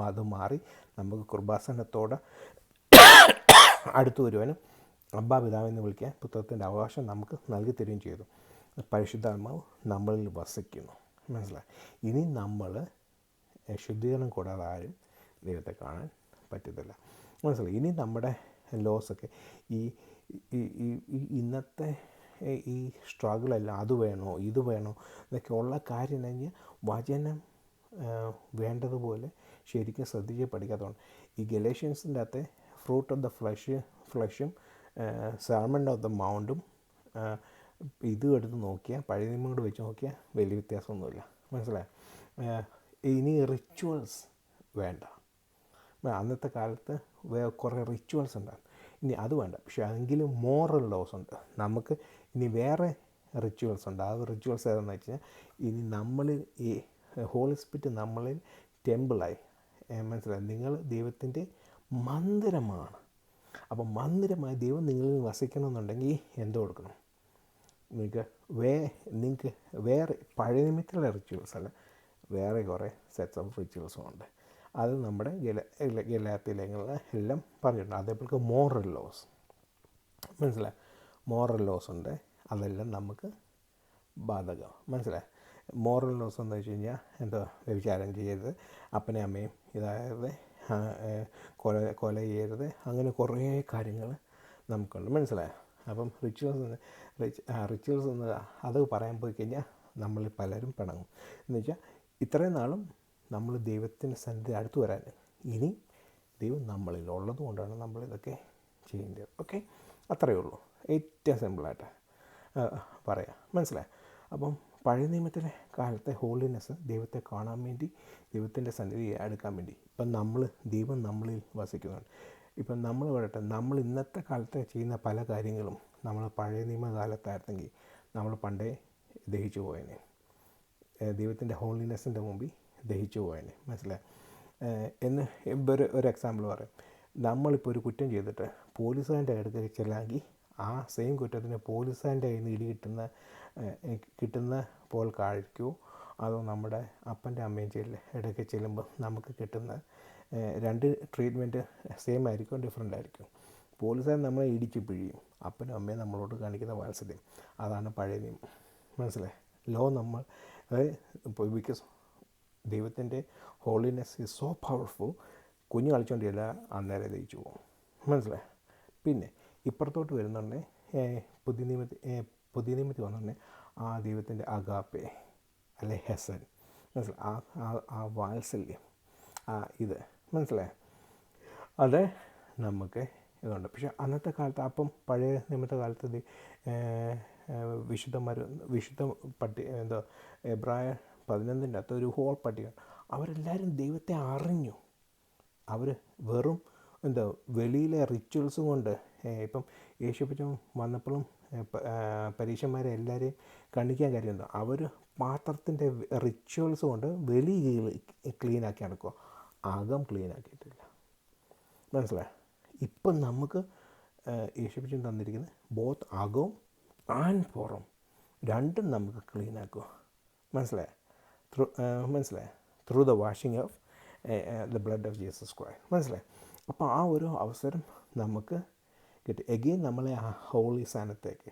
അത് മാറി നമുക്ക് കൃപാസനത്തോടെ അടുത്തു വരുവാനും അബ്ബാ പിതാവെന്ന് വിളിക്കാൻ പുത്രത്തിൻ്റെ അവകാശം നമുക്ക് നൽകി തരികയും ചെയ്തു. പരിശുദ്ധാത്മാവ് നമ്മളിൽ വസിക്കുന്നു. മനസ്സിലായി? ഇനി നമ്മൾ ശുദ്ധീകരണം കൂടാതെ ആരും ദൈവത്തെ കാണാൻ പറ്റത്തില്ല. മനസ്സിലായി? ഇനി നമ്മുടെ ലോസൊക്കെ ഈ ഇന്നത്തെ ഈ സ്ട്രഗിളല്ല, അത് വേണോ ഇത് വേണോ ഇതൊക്കെ ഉള്ള കാര്യം കഴിഞ്ഞാൽ വചനം വേണ്ടതുപോലെ ശരിക്കും ശ്രദ്ധിച്ച് പഠിക്കാത്തതുകൊണ്ട് ഈ ഗലേഷ്യൻസിൻ്റെ അകത്തെ ഫ്രൂട്ട് ഓഫ് ദ ഫ്ലഷും സെർമൺ ഓഫ് ദ മൗണ്ടും ഇതും എടുത്ത് നോക്കിയാൽ പഴയ നിയമം കൂടെ വെച്ച് നോക്കിയാൽ വലിയ വ്യത്യാസമൊന്നുമില്ല. മനസ്സിലായോ? ഇനി റിച്വൽസ് വേണ്ട. അന്നത്തെ കാലത്ത് കുറേ റിച്വൽസ് ഉണ്ടായിരുന്നു, ഇനി അത് വേണ്ട. പക്ഷേ എങ്കിലും മോറൽ ലോസ് ഉണ്ട് നമുക്ക്. ഇനി വേറെ റിച്വൽസ് ഉണ്ട്. ആ റിച്വൽസ് ഏതാണെന്ന് വെച്ച് കഴിഞ്ഞാൽ ഇനി നമ്മളിൽ ഈ ഹോളി സ്പിരിറ്റ് നമ്മളിൽ ടെമ്പിളായി. മനസ്സിലായി? നിങ്ങൾ ദൈവത്തിൻ്റെ മന്ദിരമാണ്. അപ്പം മന്ദിരമായി ദൈവം നിങ്ങളിൽ വസിക്കണമെന്നുണ്ടെങ്കിൽ എന്തോ കൊടുക്കണം? നിങ്ങൾക്ക് വേറെ പഴയ നിമിത്തമുള്ള റിച്വൽസ് അല്ല, വേറെ കുറേ സെറ്റ്സ് ഓഫ് റിച്വൽസും ഉണ്ട്. അത് നമ്മുടെ ഗലാത്യലേഖനങ്ങൾ എല്ലാം പറഞ്ഞിട്ടുണ്ട്. അതേപോലെ മോറൽ ലോസ്. മനസ്സിലായി? മോറൽ ലോസ് ഉണ്ട്, അതെല്ലാം നമുക്ക് ബാധകം. മനസ്സിലായി? മോറൽ ലോസ് എന്ന് വെച്ച് കഴിഞ്ഞാൽ എന്താ? വ്യഭിചാരം ചെയ്യരുത്, അപ്പനെ അമ്മയും ഇതായത് കൊല ചെയ്യരുത്, അങ്ങനെ കുറേ കാര്യങ്ങൾ നമുക്കുണ്ട്. മനസ്സിലായോ? അപ്പം റിച്വൽസ് എന്ന് അത് പറയാൻ പോയി കഴിഞ്ഞാൽ നമ്മൾ പലരും പിണങ്ങും. എന്ന് വെച്ചാൽ ഇത്രയും നാളും നമ്മൾ ദൈവത്തിൻ്റെ സന്നിധി അടുത്ത് വരാൻ ഇനി ദൈവം നമ്മളിൽ ഉള്ളത് കൊണ്ടാണ് നമ്മളിതൊക്കെ ചെയ്യേണ്ടത്. ഓക്കെ, അത്രയേ ഉള്ളൂ. ഏറ്റവും സിമ്പിളായിട്ട് പറയാം. മനസ്സിലായി? അപ്പം പഴയ നിയമത്തിലെ കാലത്തെ ഹോളിനെസ് ദൈവത്തെ കാണാൻ വേണ്ടി, ദൈവത്തിൻ്റെ സന്നിധി അടുക്കാൻ വേണ്ടി ഇപ്പം ദൈവം നമ്മളിൽ വസിക്കുന്നുണ്ട്. ഇപ്പം നമ്മൾ പറയട്ടെ, നമ്മൾ ഇന്നത്തെ കാലത്ത് ചെയ്യുന്ന പല കാര്യങ്ങളും നമ്മൾ പഴയ നിയമകാലത്തായിരുന്നെങ്കിൽ നമ്മൾ പണ്ടേ ദഹിച്ചു പോയേനെ, ദൈവത്തിൻ്റെ ഹോളിനെസ്സിൻ്റെ മുമ്പിൽ ദഹിച്ചു പോയേനെ. മനസ്സിലായി? എന്ന് ഒരു എക്സാമ്പിൾ പറയാം. നമ്മളിപ്പോൾ ഒരു കുറ്റം ചെയ്തിട്ട് പോലീസുകാരൻ്റെ അടുത്ത് ചെല്ലാമെങ്കിൽ ആ സെയിം കുറ്റത്തിന് പോലീസുകാരൻ്റെ കയ്യിൽ നിന്ന് കിട്ടുന്ന പോൽ കഴിക്കുമോ, അതോ നമ്മുടെ അപ്പൻ്റെ അമ്മയും ഇടയ്ക്ക് ചെല്ലുമ്പോൾ നമുക്ക് കിട്ടുന്ന രണ്ട് ട്രീറ്റ്മെൻറ്റ് സെയിം ആയിരിക്കും, ഡിഫറെൻ്റ് ആയിരിക്കും. പോലീസുകാരൻ നമ്മളെ ഇടിച്ച് പിഴിയും, അപ്പനും അമ്മയും നമ്മളോട് കാണിക്കുന്ന വാത്സല്യം, അതാണ് പഴയ നിയമം. മനസ്സിലായി? ലോ നമ്മൾ ബിക്കോസ് ദൈവത്തിൻ്റെ ഹോളിനെസ് ഈസ് സോ പവർഫുൾ. കുഞ്ഞ് കളിച്ചുകൊണ്ടില്ല, അന്നേരം ദഹിച്ചു പോകും. മനസ്സിലായി? പിന്നെ ഇപ്പുറത്തോട്ട് വരുന്നുണ്ട് പുതിയ നിയമത്തിൽ വന്നുകൊണ്ട് ആ ദൈവത്തിൻ്റെ അഗാപ്പെ അല്ലെ ഹെസൻ, മനസ്സിലായി? ആ വാത്സല്യം, ഇത് മനസ്സിലായി? അത് നമുക്ക് ഇതുണ്ട്. പക്ഷേ അന്നത്തെ കാലത്ത് അപ്പം പഴയ നിയമത്തെ കാലത്ത് വിശുദ്ധ എബ്രായ 11 ഒരു ഹോൾ പട്ടിക. അവരെല്ലാവരും ദൈവത്തെ അറിഞ്ഞു. അവർ വെറും വെളിയിലെ റിച്വൽസ് കൊണ്ട് ഇപ്പം യേശുപ്പച്ചൻ വന്നപ്പോഴും പരീക്ഷന്മാരെ എല്ലാവരെയും കണ്ടിക്കാൻ കാര്യം എന്താ? അവർ പാത്രത്തിൻ്റെ റിച്വൽസ് കൊണ്ട് വെളി ക്ലീനാക്കി നടക്കുക, അകം ക്ലീനാക്കിയിട്ടില്ല. മനസ്സിലായി? ഇപ്പം നമുക്ക് യേശുപ്പച്ചൻ തന്നിരിക്കുന്നത് ബോത്ത് അകവും ആൻഡ് പുറം രണ്ടും നമുക്ക് ക്ലീനാക്കുക. മനസ്സിലായി? Through the washing of the blood of Jesus Christ. മനസ്സിലായി? അപ്പോൾ ആ ഒരു അവസരം നമുക്ക് കിട്ടി. എഗെയിൻ നമ്മളെ ആ ഹോളി സ്ഥാനത്തേക്ക്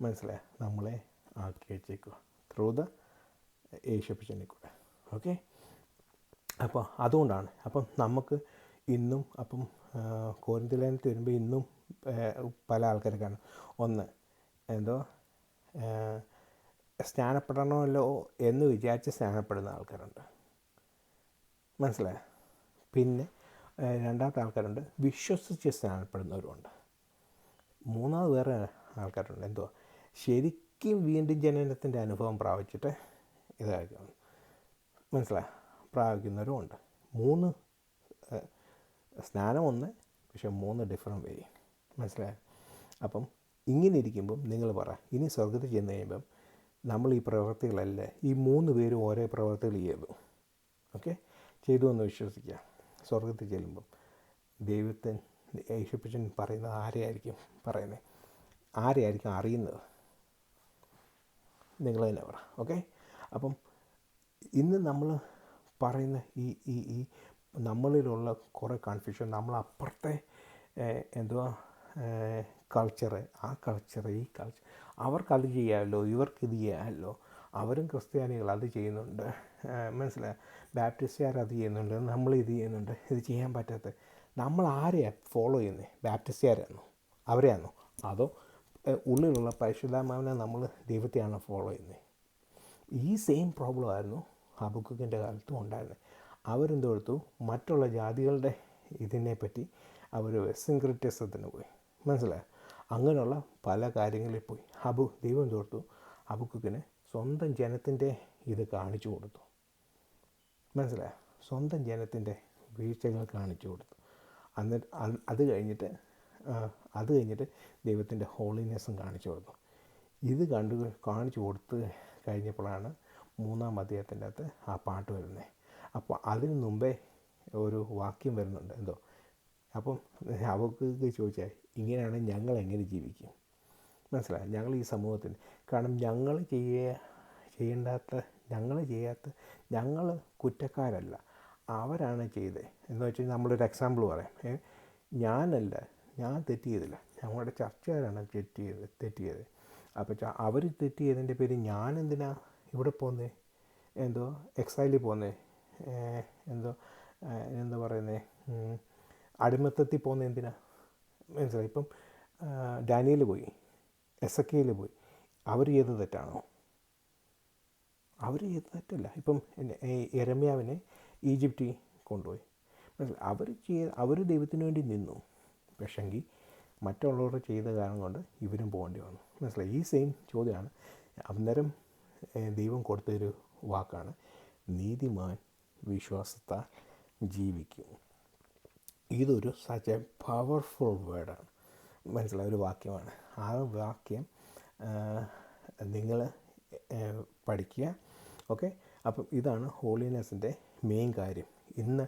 മനസ്സിലായി നമ്മളെ ആക്കി വെച്ചേക്കുക ത്രൂ ദ യേശുപ്പച്ചനെ കൂടെ. ഓക്കെ, അപ്പോൾ അതുകൊണ്ടാണ് അപ്പം നമുക്ക് ഇന്നും അപ്പം കോരിന്ത്യലേഖനത്തിൽ വരുമ്പോൾ ഇന്നും പല ആൾക്കാരെ കാണും. ഒന്ന് എന്തോ സ്നാനപ്പെടണമല്ലോ എന്ന് വിചാരിച്ച് സ്നാനപ്പെടുന്ന ആൾക്കാരുണ്ട്, മനസ്സിലായോ? പിന്നെ രണ്ടാമത്തെ ആൾക്കാരുണ്ട് വിശ്വസിച്ച് സ്നാനപ്പെടുന്നവരുമുണ്ട്. മൂന്നാമത് വേറെ ആൾക്കാരുണ്ട് എന്തോ ശരിക്കും വീണ്ടും ജനനത്തിൻ്റെ അനുഭവം പ്രാപിച്ചിട്ട് ഇതായിരിക്കും, മനസ്സിലായോ, പ്രാപിക്കുന്നവരും ഉണ്ട്. മൂന്ന് സ്നാനം ഒന്ന്, പക്ഷെ മൂന്ന് ഡിഫറെൻറ്റ് വേ, മനസ്സിലായോ? അപ്പം ഇങ്ങനെ ഇരിക്കുമ്പം നിങ്ങൾ പറ, ഇനി സ്വർഗത്തിൽ ചെന്ന് കഴിയുമ്പം നമ്മൾ ഈ പ്രവൃത്തികളല്ല, ഈ മൂന്ന് പേരും ഓരോ പ്രവൃത്തികൾ ചെയ്തു, ഓക്കെ, ചെയ്തു എന്ന് വിശ്വസിക്കുക. സ്വർഗത്തിൽ ചെല്ലുമ്പം ദൈവത്തിന് യേശുപ്പച്ചൻ പറയുന്നത് ആരെയായിരിക്കും പറയുന്നത്, ആരെയായിരിക്കും അറിയുന്നത്, നിങ്ങൾ തന്നെ പറ. ഓക്കെ, അപ്പം ഇന്ന് നമ്മൾ പറയുന്ന ഈ ഈ ഈ നമ്മളിലുള്ള കുറേ കൺഫ്യൂഷൻ, നമ്മളപ്പുറത്തെ എന്തുവാ കൾച്ചറ്, ആ കൾച്ചർ ഈ കൾച്ചർ, അവർക്കത് ചെയ്യാമല്ലോ, ഇവർക്കിത് ചെയ്യാമല്ലോ, അവരും ക്രിസ്ത്യാനികൾ അത് ചെയ്യുന്നുണ്ട്, മനസ്സിലായി, ബാപ്റ്റിസ്റ്റുകാർ അത് ചെയ്യുന്നുണ്ട്, നമ്മളിത് ചെയ്യുന്നുണ്ട്, ഇത് ചെയ്യാൻ പറ്റാത്ത നമ്മൾ ആരെയാണ് ഫോളോ ചെയ്യുന്നത്? ബാപ്റ്റിസ്റ്റുകാരാണോ, അവരെയാണോ, അതോ ഉള്ളിലുള്ള പരിശുദ്ധാത്മാവിനെ നമ്മൾ ദൈവത്തെയാണോ ഫോളോ ചെയ്യുന്നത്? ഈ സെയിം പ്രോബ്ലം ആയിരുന്നു ഹബക്കുക്കിൻ്റെ കാലത്തും ഉണ്ടായിരുന്നത്. അവരെന്തെടുത്തു, മറ്റുള്ള ജാതികളുടെ ഇതിനെപ്പറ്റി അവർ സിൻക്രിറ്റിസത്തിന് പോയി, മനസ്സിലായോ? അങ്ങനെയുള്ള പല കാര്യങ്ങളിൽ പോയി ദൈവം തോർത്തു ഹബക്കുക്കിന് സ്വന്തം ജനത്തിൻ്റെ ഇത് കാണിച്ചു കൊടുത്തു, മനസ്സിലായോ? സ്വന്തം ജനത്തിൻ്റെ വീഴ്ചകൾ കാണിച്ചു കൊടുത്തു. എന്നിട്ട് അത് കഴിഞ്ഞിട്ട് ദൈവത്തിൻ്റെ ഹോളിനെസ്സും കാണിച്ചു കൊടുത്തു. ഇത് കാണിച്ചു കൊടുത്ത് കഴിഞ്ഞപ്പോഴാണ് 3-ാം അധ്യായത്തിൻ്റെ അകത്ത് ആ പാട്ട് വരുന്നത്. അപ്പോൾ അതിന് മുമ്പേ ഒരു വാക്യം വരുന്നുണ്ട് എന്തോ, അപ്പം അവർക്ക് ചോദിച്ചാൽ ഇങ്ങനെയാണെങ്കിൽ ഞങ്ങൾ എങ്ങനെ ജീവിക്കും, മനസ്സിലായി? ഞങ്ങൾ ഈ സമൂഹത്തിന്, കാരണം ഞങ്ങൾ ചെയ്യാത്ത ഞങ്ങൾ കുറ്റക്കാരല്ല, അവരാണ് ചെയ്തത് എന്ന് വെച്ച് കഴിഞ്ഞാൽ നമ്മളൊരു എക്സാമ്പിൾ പറയാം. ഞാൻ തെറ്റ് ചെയ്തില്ല, ഞങ്ങളുടെ ചർച്ചക്കാരാണ് തെറ്റ് ചെയ്തത്. അപ്പോൾ അവർ തെറ്റ് ചെയ്തതിൻ്റെ പേര് ഞാൻ എന്തിനാ ഇവിടെ പോകുന്നത്, എന്തോ എക്സൈലിൽ പോകുന്നത്, എന്താ പറയുന്നത്, അടിമത്തത്തിൽ പോകുന്നത് എന്തിനാ, മനസ്സിലായി? ഇപ്പം ഡാനിയേൽ പോയി, എസെക്കിയേൽ പോയി, അവർ ചെയ്ത തെറ്റാണോ? അവർ ചെയ്ത തെറ്റല്ല. ഇപ്പം യെരമ്യാവിനെ ഈജിപ്തിൽ കൊണ്ടുപോയി, മനസ്സിലായി? അവർ ദൈവത്തിന് വേണ്ടി നിന്നു, പക്ഷെങ്കിൽ മറ്റുള്ളവർ ചെയ്ത കാരണം കൊണ്ട് ഇവരും പോകേണ്ടി വന്നു, മനസ്സിലായി? ഈ സെയിം ചോദ്യമാണ് അന്നേരം ദൈവം കൊടുത്തൊരു വാക്കാണ്, നീതിമാൻ വിശ്വാസത്താൽ ജീവിക്കും. ഇതൊരു സച്ച് എ പവർഫുൾ വേർഡാണ്, മനസ്സിലായ ഒരു വാക്യമാണ്. ആ വാക്യം നിങ്ങൾ പഠിക്കുക, ഓക്കെ? അപ്പം ഇതാണ് ഹോളിനെസ്സിൻ്റെ മെയിൻ കാര്യം. ഇന്ന്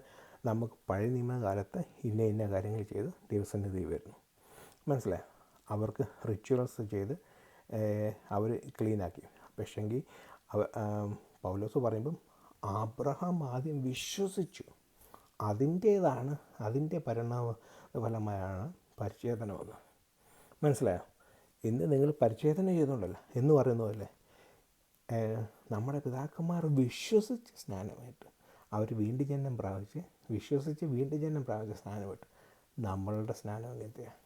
നമുക്ക് പഴയ നിയമകാലത്ത് ഇന്ന കാര്യങ്ങൾ ചെയ്ത് ദൈവസന്നിധി വരുന്നു, മനസ്സിലായോ? അവർക്ക് റിച്വൽസ് ചെയ്ത് അവർ ക്ലീനാക്കി. പക്ഷെങ്കിൽ പൗലോസ് പറയുമ്പം അബ്രഹാം ആദ്യം വിശ്വസിച്ചു, അതിൻ്റെ ഫലമായാണ് പരിച്ഛേദനമെന്ന്, മനസ്സിലായോ? ഇന്ന് നിങ്ങൾ പരിച്ഛേദന ചെയ്യുന്നുണ്ടല്ലോ എന്ന് പറയുന്നതല്ലേ, നമ്മുടെ പിതാക്കന്മാർ വിശ്വസിച്ച് സ്നാനമായിട്ട് അവർ വീണ്ടും ജനനം പ്രാപിച്ച്, വിശ്വസിച്ച് വീണ്ടും ജനനം പ്രാപിച്ച് സ്നാനമായിട്ട്. നമ്മളുടെ സ്നാനം എങ്ങനത്തെയാണ്?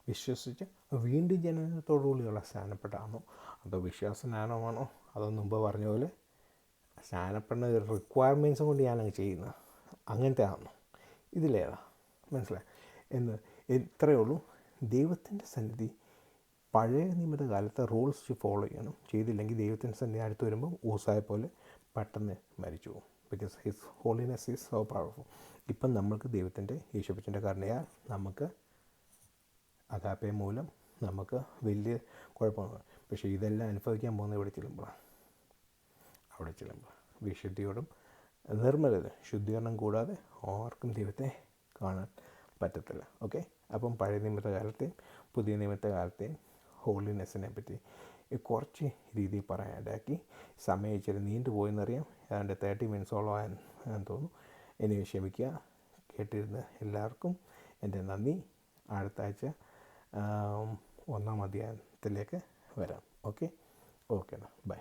വിശ്വസിച്ച് വീണ്ടും ജനനത്തോടുകൂടിയുള്ള സ്നാനപ്പെട്ടാണോ, അതോ വിശ്വാസ സ്നാനമാണോ, അതോ മുമ്പ് പറഞ്ഞ പോലെ സ്നാനപ്പെടുന്ന റിക്വയർമെൻറ്റ്സും കൊണ്ട് ഞാനങ്ങ് ചെയ്യുന്നത്, അങ്ങനത്തെ ആണോ? ഇതിലേതാ, മനസ്സിലായി? ഇത്രയേ ഉള്ളൂ. ദൈവത്തിൻ്റെ സന്നിധി പഴയ നിയമത്തെ കാലത്തെ റൂൾസ് ഫോളോ ചെയ്യണം, ചെയ്തില്ലെങ്കിൽ ദൈവത്തിൻ്റെ സന്നിധി അടുത്ത് വരുമ്പോൾ ഊസായെ പോലെ പെട്ടെന്ന് മരിച്ചു പോകും. Because his holiness is so powerful. ഇപ്പം നമ്മൾക്ക് ദൈവത്തിൻ്റെ യേശുപ്പച്ചൻ്റെ കരുണയാൽ നമുക്ക് അഗാപ്പെ മൂലം നമുക്ക് വലിയ കുഴപ്പമാണ്. പക്ഷേ ഇതെല്ലാം അനുഭവിക്കാൻ പോകുന്നത് അവിടെ ചെല്ലുമ്പോൾ വിശുദ്ധിയോടും നിർമ്മലത, ശുദ്ധീകരണം കൂടാതെ ആർക്കും ദൈവത്തെ കാണാൻ പറ്റത്തില്ല, ഓക്കെ? അപ്പം പഴയ നിയമത്തെ കാലത്തെയും പുതിയ നിയമത്തെ കാലത്തെയും ഹോളിനെസ്സിനെ പറ്റി കുറച്ച് രീതിയിൽ പറയാനിടയാക്കി. സമയം ഇച്ചിരി നീണ്ടു പോയെന്നറിയാം, ഏതാണ്ട് 30 മിനിറ്റ്സോളം ആയെന്ന് തോന്നുന്നു. ഇനി ക്ഷമിക്കുക. കേട്ടിരുന്ന എല്ലാവർക്കും എൻ്റെ നന്ദി. അടുത്ത ആഴ്ച 1-ാം അധ്യായത്തിലേക്ക് വരാം. ഓക്കെ, എന്നാൽ ബൈ.